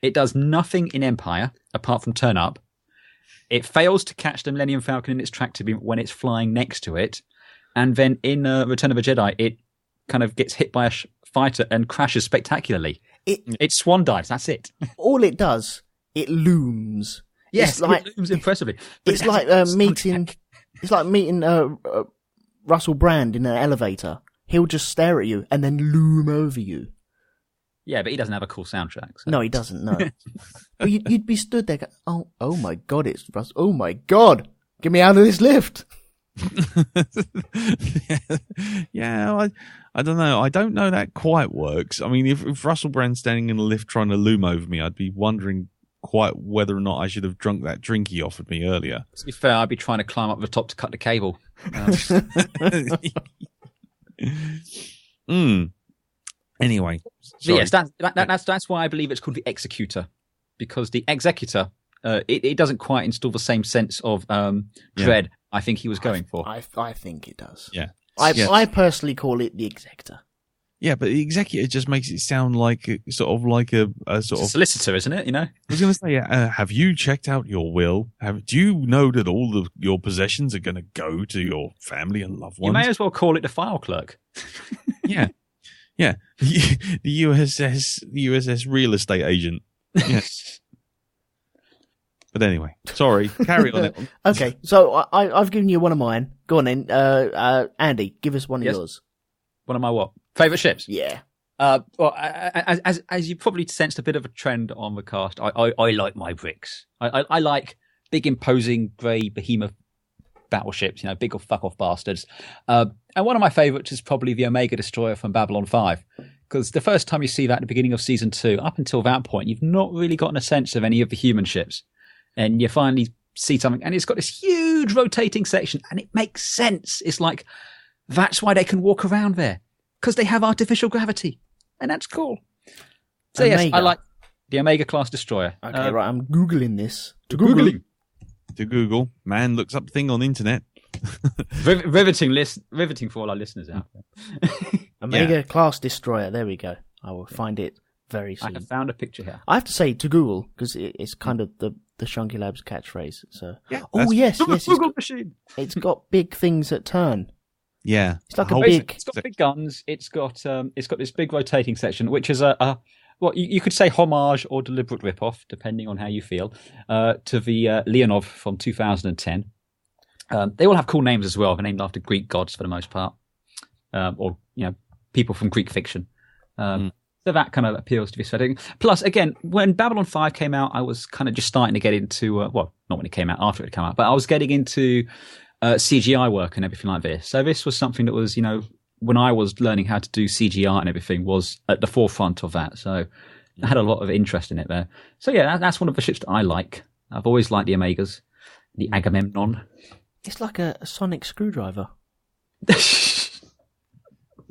it does nothing in Empire apart from turn up. It fails to catch the Millennium Falcon in its tractor beam when it's flying next to it. And then in Return of the Jedi, it kind of gets hit by a fighter and crashes spectacularly. It swan dives, that's it. All it does, it looms. Yes, it looms impressively. It's like meeting Russell Brand in an elevator. He'll just stare at you and then loom over you. Yeah, but he doesn't have a cool soundtrack. So. No, he doesn't, no. But you'd be stood there going, oh my God, it's Russell. Oh my God, get me out of this lift. I don't know. I don't know that quite works. I mean, if Russell Brand's standing in a lift trying to loom over me, I'd be wondering quite whether or not I should have drunk that drink he offered me earlier. To be fair, I'd be trying to climb up the top to cut the cable. Anyway, yes, that's why I believe it's called the executor, because the executor it doesn't quite install the same sense of dread I think he was going for. I think it does. Yeah, I personally call it the executor. Yeah, but the executor just makes it sound like a solicitor, isn't it? You know, I was going to say, have you checked out your will? Do you know that all of your possessions are going to go to your family and loved ones? You may as well call it the file clerk. Yeah. Yeah, the USS real estate agent. Yes. But anyway, sorry. Carry on. Okay, so I've given you one of mine. Go on then, Andy. Give us one of yours. One of my what? Favourite ships? Yeah. Well, as you probably sensed a bit of a trend on the cast, I like my bricks. I like big, imposing, grey behemoth battleships, big or fuck off bastards. And one of my favourites is probably the Omega Destroyer from Babylon 5, because the first time you see that at the beginning of season 2, up until that point, you've not really gotten a sense of any of the human ships. And you finally see something, and it's got this huge rotating section, and it makes sense. It's like, that's why they can walk around there, because they have artificial gravity, and that's cool. So Omega. Yes, I like the Omega class destroyer. Okay, right, I'm Googling this. To Google, man looks up thing on the internet. riveting for all our listeners out there. Omega class destroyer. There we go. I will find it very soon. I found a picture here. I have to say to Google, because it's kind of the Shonky Labs catchphrase. So yes, Google machine. It's got big things that turn. Yeah, it's like it's got big guns. It's got this big rotating section, which is well, you could say homage or deliberate rip-off, depending on how you feel, to the Leonov from 2010. They all have cool names as well. They're named after Greek gods for the most part, or people from Greek fiction. So that kind of appeals to this setting. Plus, again, when Babylon 5 came out, I was kind of just starting to get into well, not when it came out, after it came out, but I was getting into CGI work and everything like this. So this was something that was, when I was learning how to do CGI and everything, was at the forefront of that. So I had a lot of interest in it there. So yeah, that's one of the ships that I like. I've always liked the Omegas, the Agamemnon. It's like a sonic screwdriver.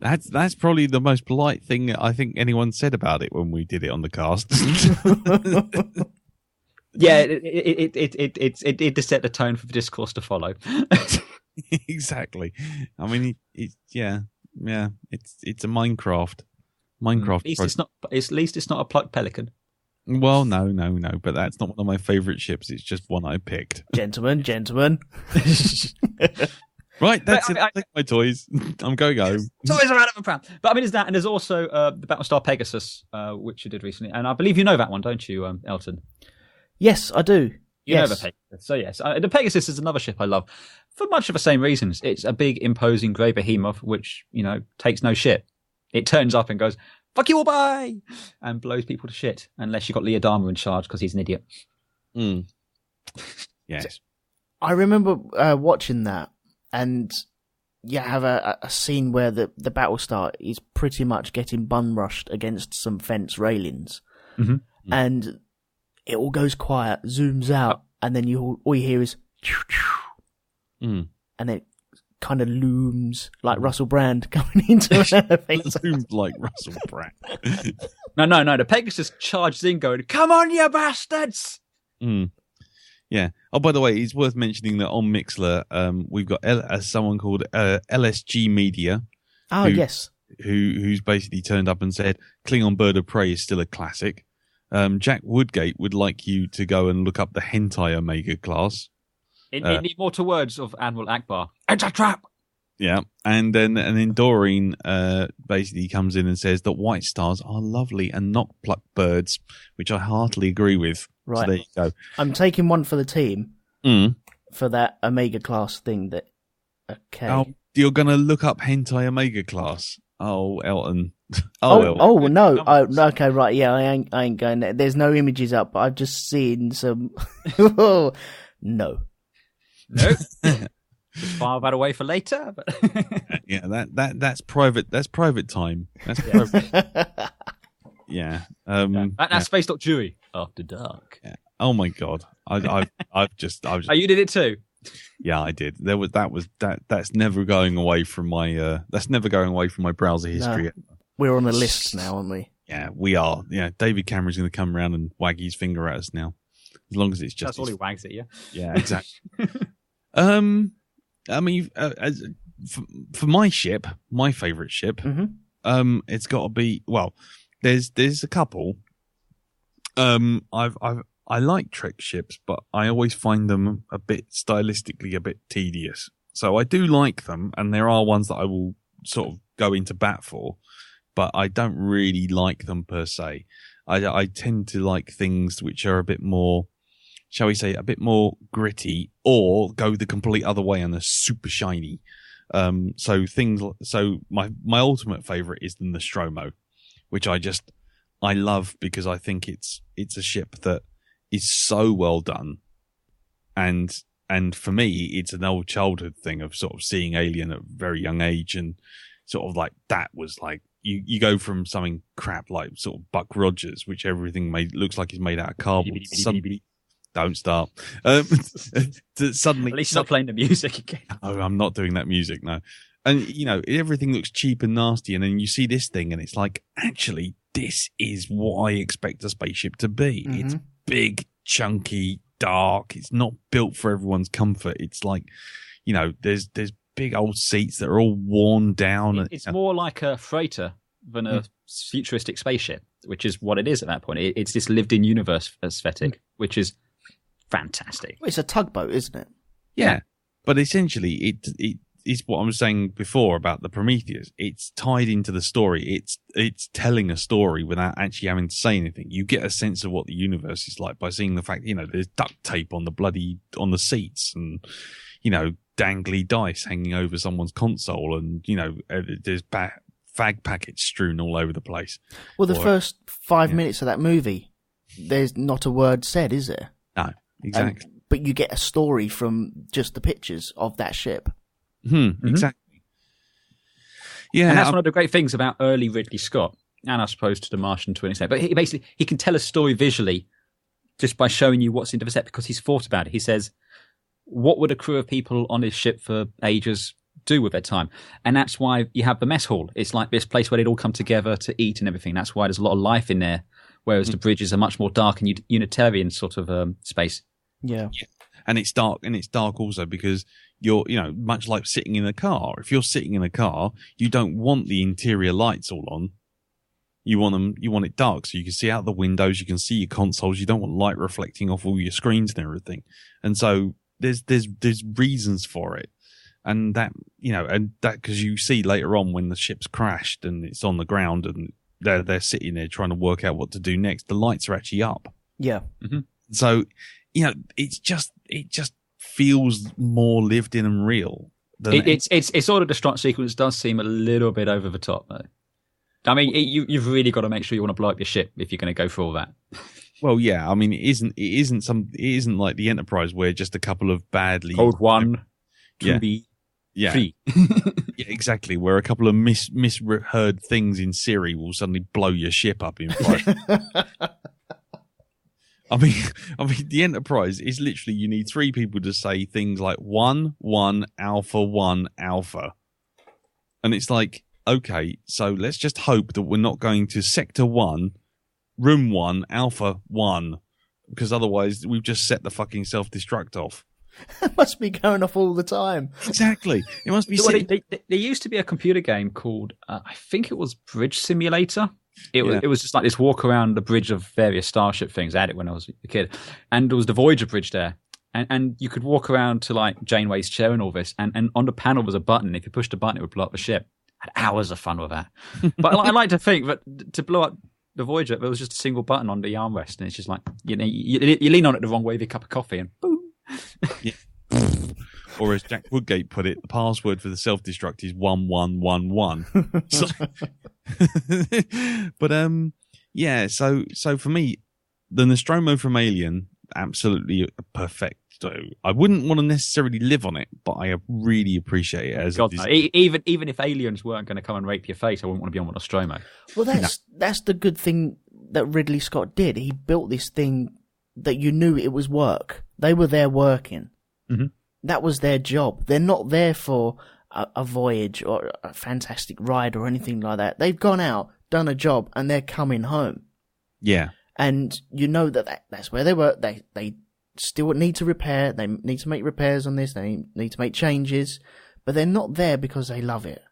That's probably the most polite thing I think anyone said about it when we did it on the cast. Yeah, it just set the tone for the discourse to follow. Exactly. I mean, it's a Minecraft. At least it's not a plucked pelican. Well, no, but that's not one of my favourite ships. It's just one I picked. Gentlemen. Right, that's it. I take my toys. I'm going home. Toys are out of a pram. But I mean, there's that, and there's also the Battlestar Pegasus, which you did recently, and I believe you know that one, don't you, Elton? Yes, I do. You know the Pegasus. So yes, the Pegasus is another ship I love for much of the same reasons. It's a big, imposing grey behemoth, which takes no shit. It turns up and goes, "Fuck you all, bye," and blows people to shit. Unless you've got Leah Dahmer in charge because he's an idiot. Yes, I remember watching that, and you have a scene where the Battlestar is pretty much getting bum rushed against some fence railings, and it all goes quiet, zooms out, and then all you hear is and it kind of looms like Russell Brand coming into it. Looms like Russell Brand. No. The Pegasus charges in, going, "Come on, you bastards!" Yeah. Oh, by the way, it's worth mentioning that on Mixler, we've got someone called LSG Media. Oh, yes. Who's basically turned up and said Klingon Bird of Prey is still a classic. Jack Woodgate would like you to go and look up the Hentai Omega class. In the immortal words of Admiral Akbar, "It's a trap!" Yeah. And then Doreen basically comes in and says that white stars are lovely and not plucked birds, which I heartily agree with. Right. So there you go. I'm taking one for the team for that Omega class thing. Okay. Oh, you're going to look up Hentai Omega class? Oh, Elton. Oh, no. Okay, right. Yeah, I ain't going there. There's no images up, but I've just seen some. No. Nope. Just file that away for later. But Yeah, that's private. That's private time. That's private. Yeah. That's Space.Jury After Dark. Yeah. Oh my God. I've just. Oh, you did it too? Yeah, I did. That's never going away from my. That's never going away from my browser history. No. We're on a list now, aren't we? Yeah, we are. Yeah, David Cameron's going to come around and wag his finger at us now, as long as it's just. That's all he wags at you. Yeah, exactly. I mean, for my ship, my favourite ship, it's got to be. Well, there's a couple. I like Trek ships, but I always find them a bit stylistically a bit tedious. So I do like them, and there are ones that I will sort of go into bat for, but I don't really like them per se. I tend to like things which are a bit more, shall we say, a bit more gritty, or go the complete other way and are super shiny. So my ultimate favorite is the Nostromo, which I love because I think it's a ship that is so well done, and for me it's an old childhood thing of sort of seeing Alien at a very young age, and sort of like that was like you go from something crap like sort of Buck Rogers, which everything looks like it's made out of cardboard. Suddenly, don't start. Suddenly, at least not playing the music again. Oh, I'm not doing that music, no. And everything looks cheap and nasty, and then you see this thing, and it's like, actually, this is what I expect a spaceship to be. Mm-hmm. It's big, chunky, dark. It's not built for everyone's comfort. It's like, there's big old seats that are all worn down. It's more like a freighter than a futuristic spaceship, which is what it is at that point. It's this lived-in universe aesthetic, which is fantastic. Well, it's a tugboat, isn't it? Yeah. But essentially, it is what I was saying before about the Prometheus. It's tied into the story. It's telling a story without actually having to say anything. You get a sense of what the universe is like by seeing the fact, there's duct tape on the seats, and, dangly dice hanging over someone's console, and, there's fag packets strewn all over the place. Well, the first 5 minutes of that movie, there's not a word said, is there? No, exactly. But you get a story from just the pictures of that ship. Exactly. Yeah, and that's one of the great things about early Ridley Scott, and I suppose to The Martian to an extent. But he can tell a story visually just by showing you what's in the set, because he's thought about it. He says, what would a crew of people on his ship for ages do with their time? And that's why you have the mess hall. It's like this place where they'd all come together to eat and everything. That's why there's a lot of life in there, whereas the bridges are much more dark and Unitarian sort of space. Yeah. And it's dark also because you're, much like sitting in a car. If you're sitting in a car, you don't want the interior lights all on. You want it dark so you can see out the windows, you can see your consoles. You don't want light reflecting off all your screens and everything. And so there's reasons for it. And that, and that, because you see later on when the ship's crashed and it's on the ground and they're sitting there trying to work out what to do next, the lights are actually up. Yeah. Mm-hmm. So, it just feels more lived in and real. It's sort of the strong sequence does seem a little bit over the top, though. I mean, you've really got to make sure you want to blow up your ship if you're going to go for all that. Well, yeah. I mean, it isn't like the Enterprise where just a couple of badly Code 1, 2B, 3. Yeah, exactly. Where a couple of misheard things in Siri will suddenly blow your ship up in flight. I mean, the Enterprise is literally, you need 3 people to say things like 1, 1, alpha, 1, alpha. And it's like, okay, so let's just hope that we're not going to sector 1, room 1, alpha 1, because otherwise we've just set the fucking self-destruct off. It must be going off all the time. Exactly. It must be. There used to be a computer game called, I think it was Bridge Simulator. It was just like this walk around the bridge of various starship things. I had it when I was a kid. And there was the Voyager bridge there. And you could walk around to like Janeway's chair and all this. And on the panel was a button. If you pushed the button, it would blow up the ship. I had hours of fun with that. But I like to think that to blow up the Voyager, there was just a single button on the armrest. And it's just like, you lean on it the wrong way with a cup of coffee and boom. Yeah. Or as Jack Woodgate put it, the password for the self-destruct is 1111. So for me, the Nostromo from Alien, absolutely perfect. I wouldn't want to necessarily live on it, but I really appreciate it as God, no. Even if aliens weren't going to come and rape your face, I wouldn't want to be on Nostromo. Well, that's the good thing that Ridley Scott did. He built this thing that you knew it was work. They were there working. Mm-hmm. That was their job. They're not there for a voyage or a fantastic ride or anything like that. They've gone out, done a job, and they're coming home. Yeah. And you know that's where they were. They still need to repair. They need to make repairs on this. They need to make changes. But they're not there because they love it.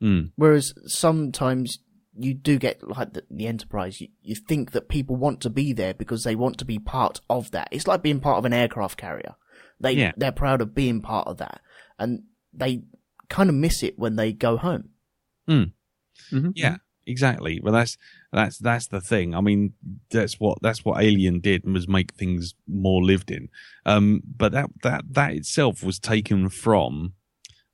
Mm. Whereas sometimes you do get, like the Enterprise, you think that people want to be there because they want to be part of that. It's like being part of an aircraft carrier. They're proud of being part of that. And they kind of miss it when they go home. Mm. Mm-hmm. Yeah, exactly. Well, that's the thing. I mean, that's what Alien did, was make things more lived in. But that itself was taken from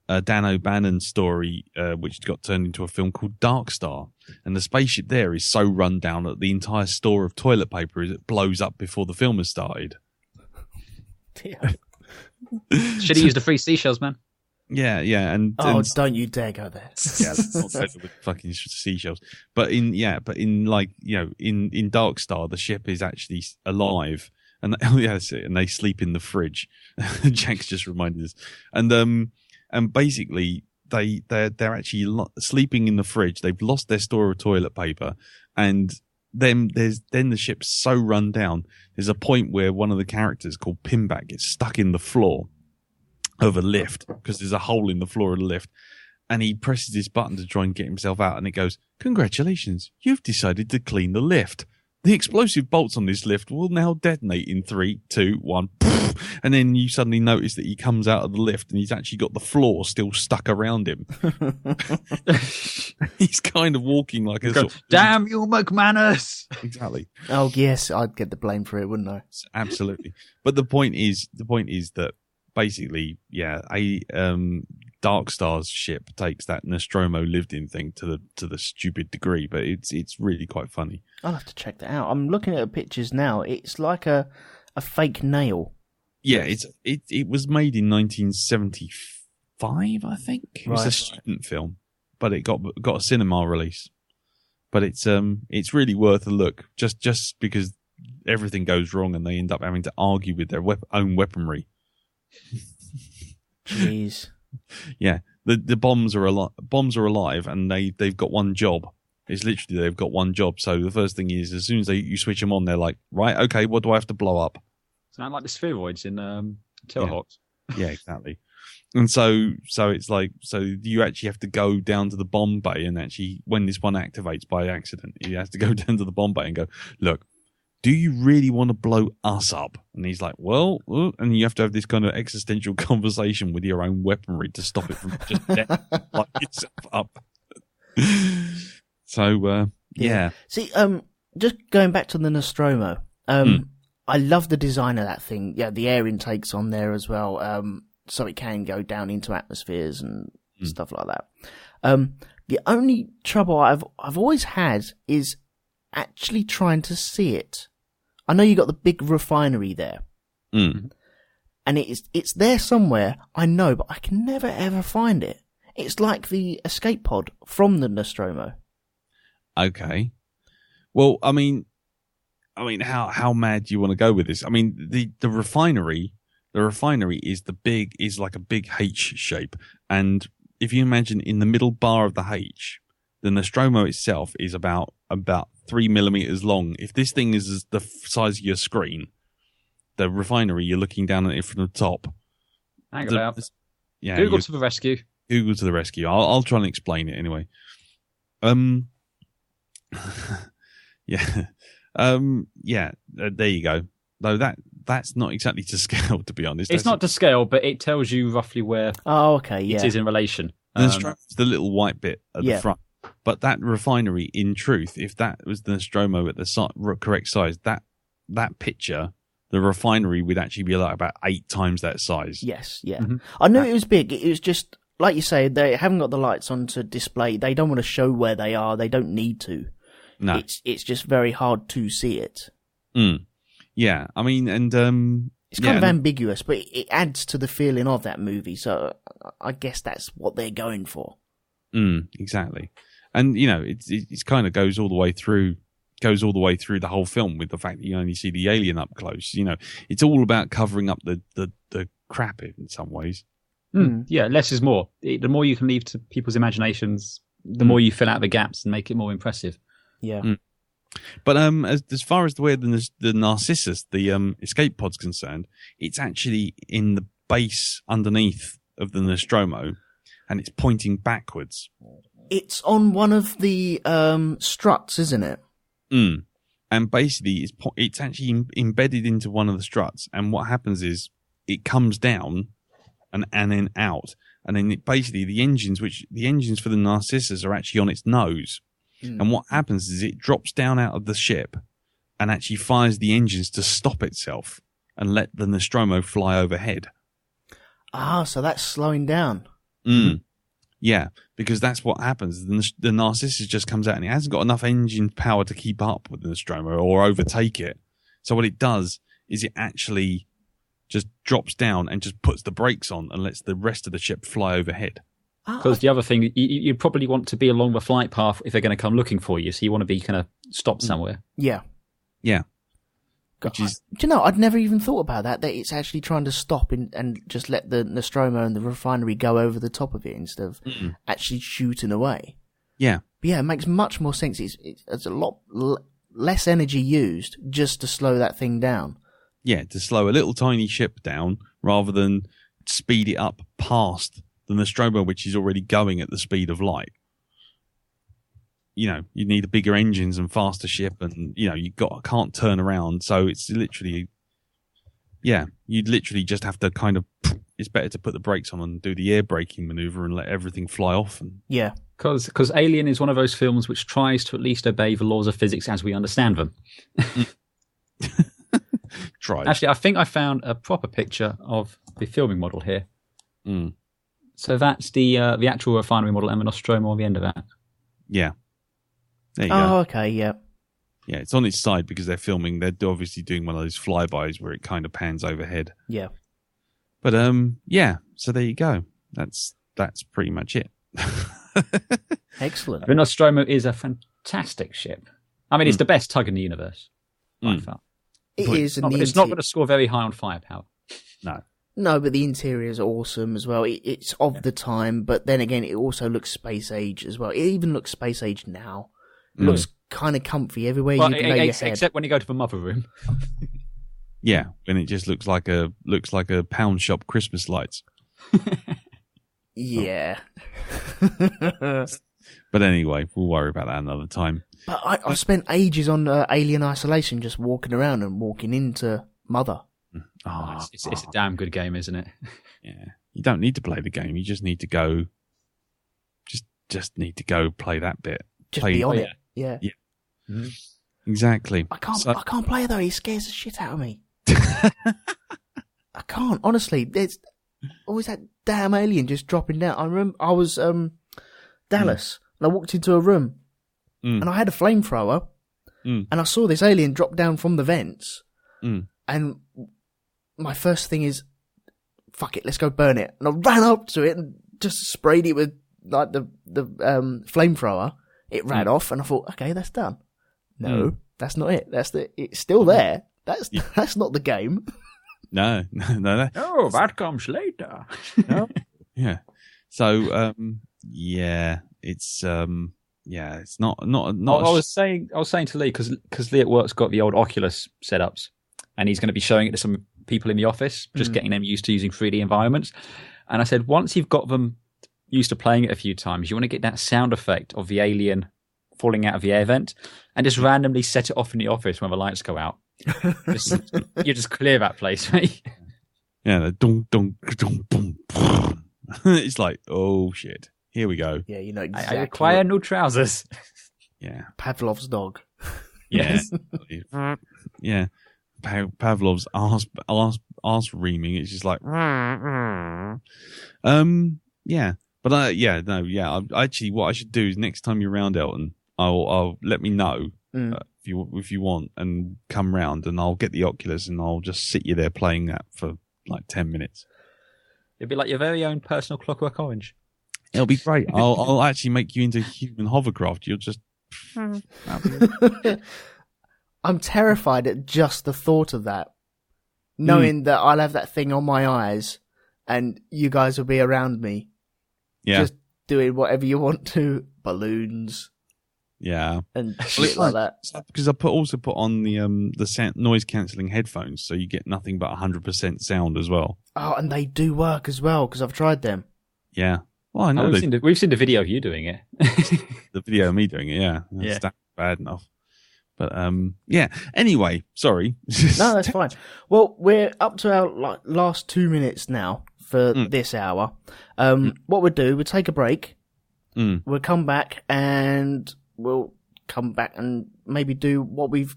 Dan O'Bannon's story, which got turned into a film called Dark Star. And the spaceship there is so run down that the entire store of toilet paper blows up before the film has started. Yeah. Should have used the 3 seashells, man. Yeah, and don't you dare go there. Yeah, let's not go with fucking seashells. But in Dark Star, the ship is actually alive, and and they sleep in the fridge. Jack's just reminded us, and basically they're actually sleeping in the fridge. They've lost their store of toilet paper, and then the ship's so run down. There's a point where one of the characters called Pinback gets stuck in the floor of a lift because there's a hole in the floor of the lift, and he presses this button to try and get himself out, and it goes, "Congratulations, you've decided to clean the lift. The explosive bolts on this lift will now detonate in 3, 2, 1. And then you suddenly notice that he comes out of the lift and he's actually got the floor still stuck around him. He's kind of walking like a sort of, damn you, McManus! Exactly. Oh yes, I'd get the blame for it, wouldn't I? Absolutely. But the point is that basically, Dark Star's ship takes that Nostromo lived-in thing to the stupid degree, but it's really quite funny. I'll have to check that out. I'm looking at the pictures now. It's like a fake nail. Yeah, it was made in 1975, I think. It was a student film, but it got a cinema release. But it's really worth a look, just because everything goes wrong and they end up having to argue with their own weaponry. Jeez. Yeah, the bombs are alive, and they've got one job. It's literally they've got one job. So the first thing is, as soon as you switch them on, they're like, right, okay, what do I have to blow up? Sound like the spheroids in Tailhawks. Yeah, exactly. And so it's like, so you actually have to go down to the bomb bay, and actually, when this one activates by accident, you have to go down to the bomb bay and go, look, do you really want to blow us up? And he's like, well, and you have to have this kind of existential conversation with your own weaponry to stop it from just blowing itself up. So, yeah. See, just going back to the Nostromo, I love the design of that thing. Yeah, the air intakes on there as well, so it can go down into atmospheres and stuff like that. The only trouble I've always had is actually trying to see it. I know you got the big refinery there, and it's there somewhere. I know, but I can never ever find it. It's like the escape pod from the Nostromo. Okay. Well, I mean, how mad do you want to go with this? I mean, the refinery is like a big H shape, and if you imagine in the middle bar of the H, the Nostromo itself is about 3 millimeters long. If this thing is the size of your screen, the refinery, you're looking down at it from the top. Hang about. Yeah, Google to the rescue. Google to the rescue. I'll try and explain it anyway. Yeah. There you go. Though that's not exactly to scale, to be honest. It's not to scale, but it tells you roughly where it is in relation. The little white bit at the front. But that refinery, in truth, if that was the Nostromo at the correct size, that picture, the refinery would actually be like about 8 times that size. Yes, yeah. Mm-hmm. I knew it was big. It was just, like you say, they haven't got the lights on to display. They don't want to show where they are. They don't need to. No. It's just very hard to see it. Yeah, I mean, and it's kind of ambiguous, but it adds to the feeling of that movie. So I guess that's what they're going for. Exactly. And it kind of goes all the way through the whole film with the fact that you only see the alien up close. It's all about covering up the crap in some ways. Yeah, less is more. The more you can leave to people's imaginations, the more you fill out the gaps and make it more impressive. Yeah. But as far as the way the Narcissus, the escape pod's concerned, it's actually in the base underneath of the Nostromo, and it's pointing backwards. It's on one of the struts, isn't it? And basically, it's actually embedded into one of the struts. And what happens is it comes down and then out, and then basically the engines for the Narcissus are actually on its nose. And what happens is it drops down out of the ship and actually fires the engines to stop itself and let the Nostromo fly overhead. Ah, so that's slowing down. Yeah, because that's what happens. The Narcissus just comes out and it hasn't got enough engine power to keep up with the Nostromo or overtake it. So what it does is it actually just drops down and just puts the brakes on and lets the rest of the ship fly overhead. Because the other thing, you probably want to be along the flight path if they're going to come looking for you. So you want to be kind of stopped somewhere. Yeah. Yeah. Do you know, I'd never even thought about that it's actually trying to stop and just let the Nostromo and the refinery go over the top of it instead of actually shooting away. Yeah. But yeah, it makes much more sense. It's a lot less energy used just to slow that thing down. Yeah, to slow a little tiny ship down rather than speed it up past the Nostromo, which is already going at the speed of light. You need bigger engines and faster ship, and can't turn around. So it's literally, you'd literally just have to kind of. It's better to put the brakes on and do the air braking maneuver and let everything fly off. Because Alien is one of those films which tries to at least obey the laws of physics as we understand them. Try. Actually, I think I found a proper picture of the filming model here. So that's the actual refinery model and the Nostromo on the end of that. Yeah. There you go. Oh, okay, yeah. Yeah, it's on its side because they're filming. They're obviously doing one of those flybys where it kind of pans overhead. Yeah. But so there you go. That's pretty much it. Excellent. The Nostromo is a fantastic ship. I mean, it's the best tug in the universe. I felt. It's not going to score very high on firepower. No, but the interior is awesome as well. It's of the time, but then again, it also looks space age as well. It even looks space age now. It looks kind of comfy everywhere you can lay your head. Except when you go to the mother room. Yeah, when it just looks like a pound shop Christmas lights. Yeah. But anyway, we'll worry about that another time. But I spent ages on Alien Isolation, just walking around and walking into Mother. Oh, it's a damn good game, isn't it? Yeah. You don't need to play the game. You just need to go. Just need to go play that bit. Just be on it. Yeah. Mm-hmm. Exactly. I can't play though. He scares the shit out of me. I can't, honestly. There's always that damn alien just dropping down. I remember I was Dallas and I walked into a room and I had a flamethrower and I saw this alien drop down from the vents and my first thing is, fuck it, let's go burn it. And I ran up to it and just sprayed it with like the flamethrower. It ran off and I thought, okay, that's done. No, that's not it. It's still there. That's not the game. No. Oh, that comes later. No. Yeah. So, it's it's not. I was saying to Lee because Lee at work's got the old Oculus setups, and he's going to be showing it to some people in the office, just getting them used to using 3D environments. And I said, once you've got them used to playing it a few times, you want to get that sound effect of the alien falling out of the air vent, and just randomly set it off in the office when the lights go out. You just clear that place, mate. Yeah, the dong dong dong boom. It's like, oh shit, here we go. Yeah, you know exactly. I require new trousers. Yeah, Pavlov's dog. Yes. Yeah, Pavlov's arse reaming. It's just like, yeah. But actually, what I should do is next time you're around, Elton, I'll let me know if you want, and come round, and I'll get the Oculus, and I'll just sit you there playing that for like 10 minutes. It'll be like your very own personal Clockwork Orange. It'll be great. I'll actually make you into a human hovercraft. You'll just. I'm terrified at just the thought of that, knowing that I'll have that thing on my eyes, and you guys will be around me. Yeah. Just doing whatever you want to, balloons. Yeah. And shit like that. Because I also put on the noise cancelling headphones, so you get nothing but 100% sound as well. Oh, and they do work as well, because I've tried them. Yeah. Well, I know. We've seen the video of you doing it. The video of me doing it, yeah. That's bad enough. But, Anyway, sorry. No, that's fine. Well, we're up to our last 2 minutes now for this hour. What we'll do, we'll take a break. We'll come back and maybe do what we've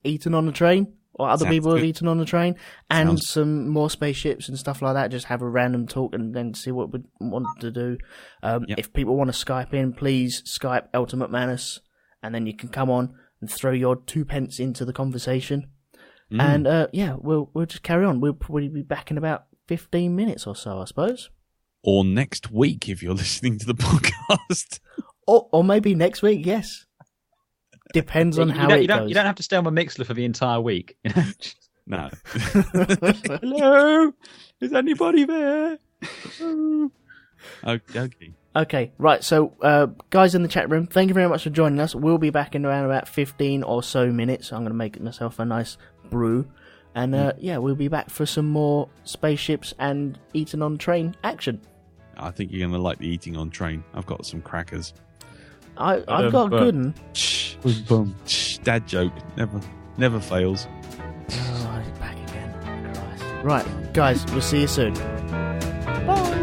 eaten on the train, or other people have eaten on the train, and some more spaceships and stuff like that. Just have a random talk and then see what we want to do. If people want to Skype in, please Skype eltonmcmanus, and then you can come on and throw your 2 pence into the conversation. And we'll just carry on. We'll probably be back in about 15 minutes or so, I suppose. Or next week if you're listening to the podcast. Or maybe next week, yes. Depends on how it goes. You don't have to stay on the Mixler for the entire week. No. Hello? Is anybody there? Okay, right. So, guys in the chat room, thank you very much for joining us. We'll be back in around about 15 or so minutes. I'm going to make myself a nice brew. And, we'll be back for some more spaceships and eating on train action. I think you're going to like the eating on train. I've got some crackers. I've got a good one. Boom. Dad joke. Never fails. Oh, he's back again. Christ. Right, guys, we'll see you soon. Bye.